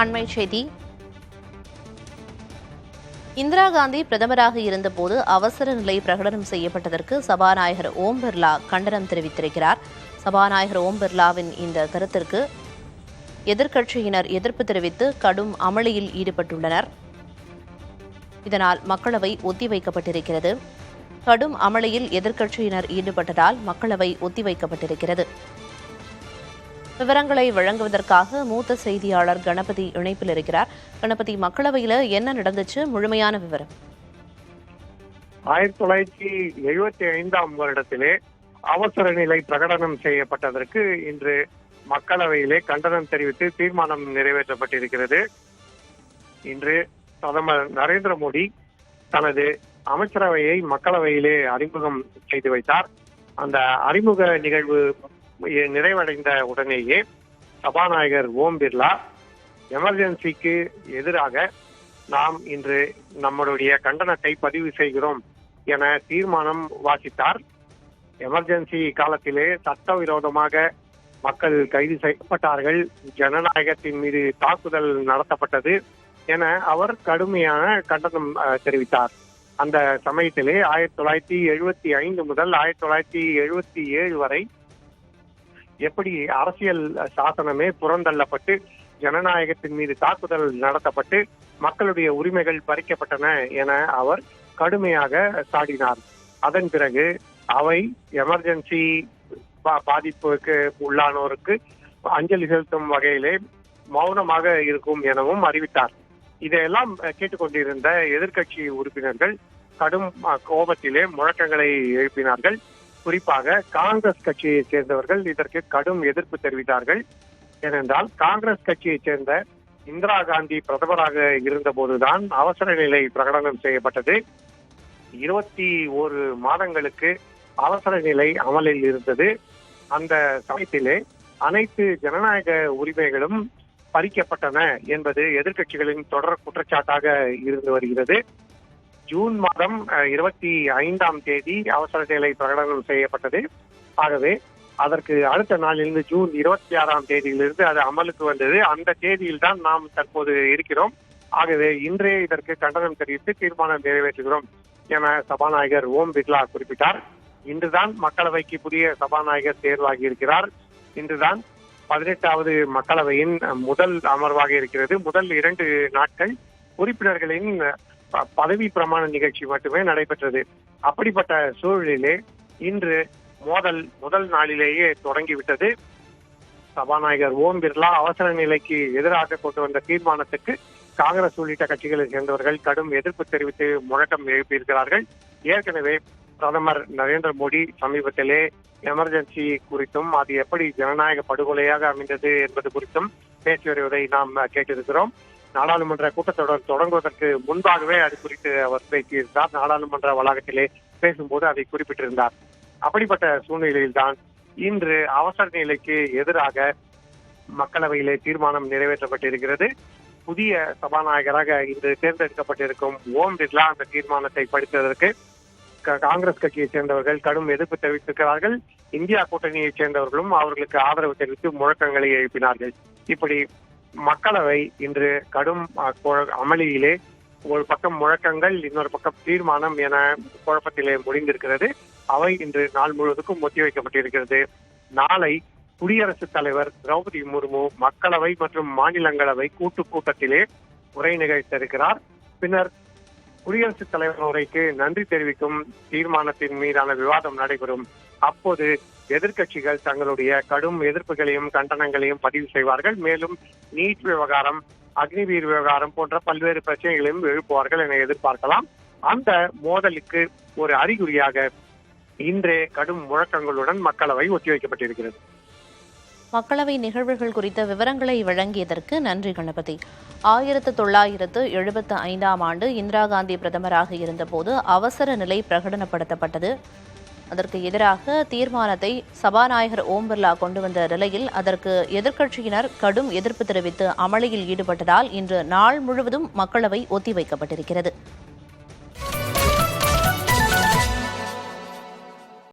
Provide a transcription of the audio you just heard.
அண்மை செய்தி. இந்திரா காந்தி பிரதமராக இருந்தபோது அவசர நிலை பிரகடனம் செய்யப்பட்டதற்கு சபாநாயகர் ஓம் பிர்லா கண்டனம் தெரிவித்திருக்கிறார். சபாநாயகர் ஓம் பிர்லாவின் இந்த கருத்திற்கு எதிர்க்கட்சியினர் எதிர்ப்பு தெரிவித்து கடும் அமளியில் ஈடுபட்டுள்ளனர். இதனால் மக்களவை ஒத்திவைக்கப்பட்டிருக்கிறது. கடும் அமளியில் எதிர்க்கட்சியினர் ஈடுபட்டதால் மக்களவை ஒத்திவைக்கப்பட்டிருக்கிறது. விவரங்களை வழங்குவதற்காக மூத்த செய்தியாளர் கணபதி இணைப்பில் இருக்கிறார். கணபதி, மக்களவையில் என்ன நடந்துச்சு? முழுமையான விவரம். 1975 வருடத்திலே அவசர நிலை பிரகடனம் செய்யப்பட்டதற்கு இன்று மக்களவையிலே கண்டனம் தெரிவித்து தீர்மானம் நிறைவேற்றப்பட்டிருக்கிறது. இன்று பிரதமர் நரேந்திர மோடி தனது அமைச்சரவையை மக்களவையிலே அறிமுகம் செய்து வைத்தார். அந்த அறிமுக நிகழ்வு நிறைவடைந்த உடனேயே சபாநாயகர் ஓம் பிர்லா எமர்ஜென்சிக்கு எதிராக நாம் இன்று நம்மளுடைய கண்டனத்தை பதிவு செய்கிறோம் என தீர்மானம் வாசித்தார். எமர்ஜென்சி காலத்திலே சட்டவிரோதமாக மக்கள் கைது செய்யப்பட்டார்கள், ஜனநாயகத்தின் மீது தாக்குதல் நடத்தப்பட்டது என அவர் கடுமையான கண்டனம் தெரிவித்தார். அந்த சமயத்திலே 1975 முதல் 1977 வரை எப்படி அரசியல் சாசனமே புறந்தள்ளப்பட்டு ஜனநாயகத்தின் மீது தாக்குதல் நடத்தப்பட்டு மக்களுடைய உரிமைகள் பறிக்கப்பட்டன என அவர் கடுமையாக சாடினார். அதன் பிறகு அவை எமர்ஜென்சி பாதிப்புக்கு உள்ளானோருக்கு அஞ்சலி செலுத்தும் வகையிலே மௌனமாக இருக்கும் எனவும் அறிவித்தார். இதையெல்லாம் கேட்டுக்கொண்டிருந்த எதிர்க்கட்சி உறுப்பினர்கள் கடும் கோபத்திலே முழக்கங்களை எழுப்பினார்கள். குறிப்பாக காங்கிரஸ் கட்சியை சேர்ந்தவர்கள் இதற்கு கடும் எதிர்ப்பு தெரிவித்தார்கள். ஏனென்றால் காங்கிரஸ் கட்சியைச் சேர்ந்த இந்திரா காந்தி பிரதமராக இருந்த போதுதான் அவசர நிலை பிரகடனம் செய்யப்பட்டது. 21 மாதங்களுக்கு அவசர நிலை அமலில் இருந்தது. அந்த சமயத்திலே அனைத்து ஜனநாயக உரிமைகளும் பறிக்கப்பட்டன என்பது எதிர்க்கட்சிகளின் தொடர் குற்றச்சாட்டாக இருந்து வருகிறது. ஜூன் மாதம் 25ஆம் தேதி அவசர நிலை பிரகடனம் செய்யப்பட்டது. ஆகவே அதற்கு அடுத்த நாளிலிருந்து ஜூன் 26ஆம் தேதியிலிருந்து அது அமலுக்கு வந்தது. அந்த தேதியில் தான் நாம் தற்போது இருக்கிறோம். ஆகவே இன்றே இதற்கு கண்டனம் தெரிவித்து தீர்மானம் நிறைவேற்றுகிறோம் என சபாநாயகர் ஓம் பிர்லா குறிப்பிட்டார். இன்றுதான் மக்களவைக்கு புதிய சபாநாயகர் தேர்வாகி இருக்கிறார். இன்றுதான் 18வது மக்களவையின் முதல் அமர்வாக இருக்கிறது. முதல் 2 நாட்கள் உறுப்பினர்களின் பதவி பிரமாண நிகழ்ச்சி மட்டுமே நடைபெற்றது. அப்படிப்பட்ட சூழலிலே இன்று முதல் நாளிலேயே தொடங்கிவிட்டது. சபாநாயகர் ஓம் பிர்லா அவசர நிலைக்கு எதிராக கொண்டு வந்த தீர்மானத்துக்கு காங்கிரஸ் உள்ளிட்ட கட்சிகளை சேர்ந்தவர்கள் கடும் எதிர்ப்பு தெரிவித்து முழக்கம் எழுப்பியிருக்கிறார்கள். ஏற்கனவே பிரதமர் நரேந்திர மோடி சமீபத்திலே எமர்ஜென்சி குறித்தும் அது எப்படி ஜனநாயக படுகொலையாக அமைந்தது என்பது குறித்தும் பேசி வருவதை நாம் கேட்டிருக்கிறோம். நாடாளுமன்ற கூட்டத்தொடர் தொடங்குவதற்கு முன்பாகவே அது குறித்து அவர் பேசியிருந்தார். நாடாளுமன்ற வளாகத்திலே பேசும்போது அதை குறிப்பிட்டிருந்தார். அப்படிப்பட்ட சூழ்நிலையில்தான் இன்று அவசர நிலைக்கு எதிராக மக்களவையிலே தீர்மானம் நிறைவேற்றப்பட்டிருக்கிறது. புதிய சபாநாயகராக இன்று தேர்ந்தெடுக்கப்பட்டிருக்கும் ஓம் பிர்லா அந்த தீர்மானத்தை படித்ததற்கு காங்கிரஸ் கட்சியை சேர்ந்தவர்கள் கடும் எதிர்ப்பு தெரிவித்திருக்கிறார்கள். இந்தியா கூட்டணியைச் சேர்ந்தவர்களும் அவர்களுக்கு ஆதரவு தெரிவித்து முழக்கங்களை எழுப்பினார்கள். இப்படி மக்களவை இன்று கடும் அமளியிலே ஒரு பக்கம் முழக்கங்கள், இன்னொரு பக்கம் தீர்மானம் என குழப்பத்திலே முடிந்திருக்கிறது. அவை இன்று நாள் முழுவதுக்கும் ஒத்திவைக்கப்பட்டிருக்கிறது. நாளை குடியரசுத் தலைவர் திரௌபதி முர்மு மக்களவை மற்றும் மாநிலங்களவை கூட்டத்திலே உரை நிகழ்த்திருக்கிறார். பின்னர் குடியரசுத் தலைவர் உரைக்கு நன்றி தெரிவிக்கும் தீர்மானத்தின் மீதான விவாதம் நடைபெறும். அப்போது எதிர்க்கட்சிகள் தங்களுடைய கடும் எதிர்ப்புகளையும் கண்டனங்களையும் பதிவு செய்வார்கள். மேலும் நீட் விவகாரம், அக்னிவீர் விவகாரம் போன்ற பல்வேறு பிரச்சனைகளையும் எழுப்புவார்கள் என எதிர்பார்க்கலாம். அந்த மோதலுக்கு ஒரு அறிகுறியாக இன்றே கடும் முழக்கங்களுடன் மக்களவை ஒத்திவைக்கப்பட்டிருக்கிறது. மக்களவை நிகழ்வுகள் குறித்த விவரங்களை வழங்கியதற்கு நன்றி கணபதி. 1975 இந்திரா காந்தி பிரதமராக இருந்தபோது அவசர நிலை பிரகடனப்படுத்தப்பட்டது. அதற்கு எதிராக தீர்மானத்தை சபாநாயகர் ஓம் பிர்லா கொண்டு வந்த நிலையில் அதற்கு எதிர்க்கட்சியினர் கடும் எதிர்ப்பு தெரிவித்து அமளியில் ஈடுபட்டதால் இன்று நாள் முழுவதும் மக்களவை ஒத்திவைக்கப்பட்டிருக்கிறது.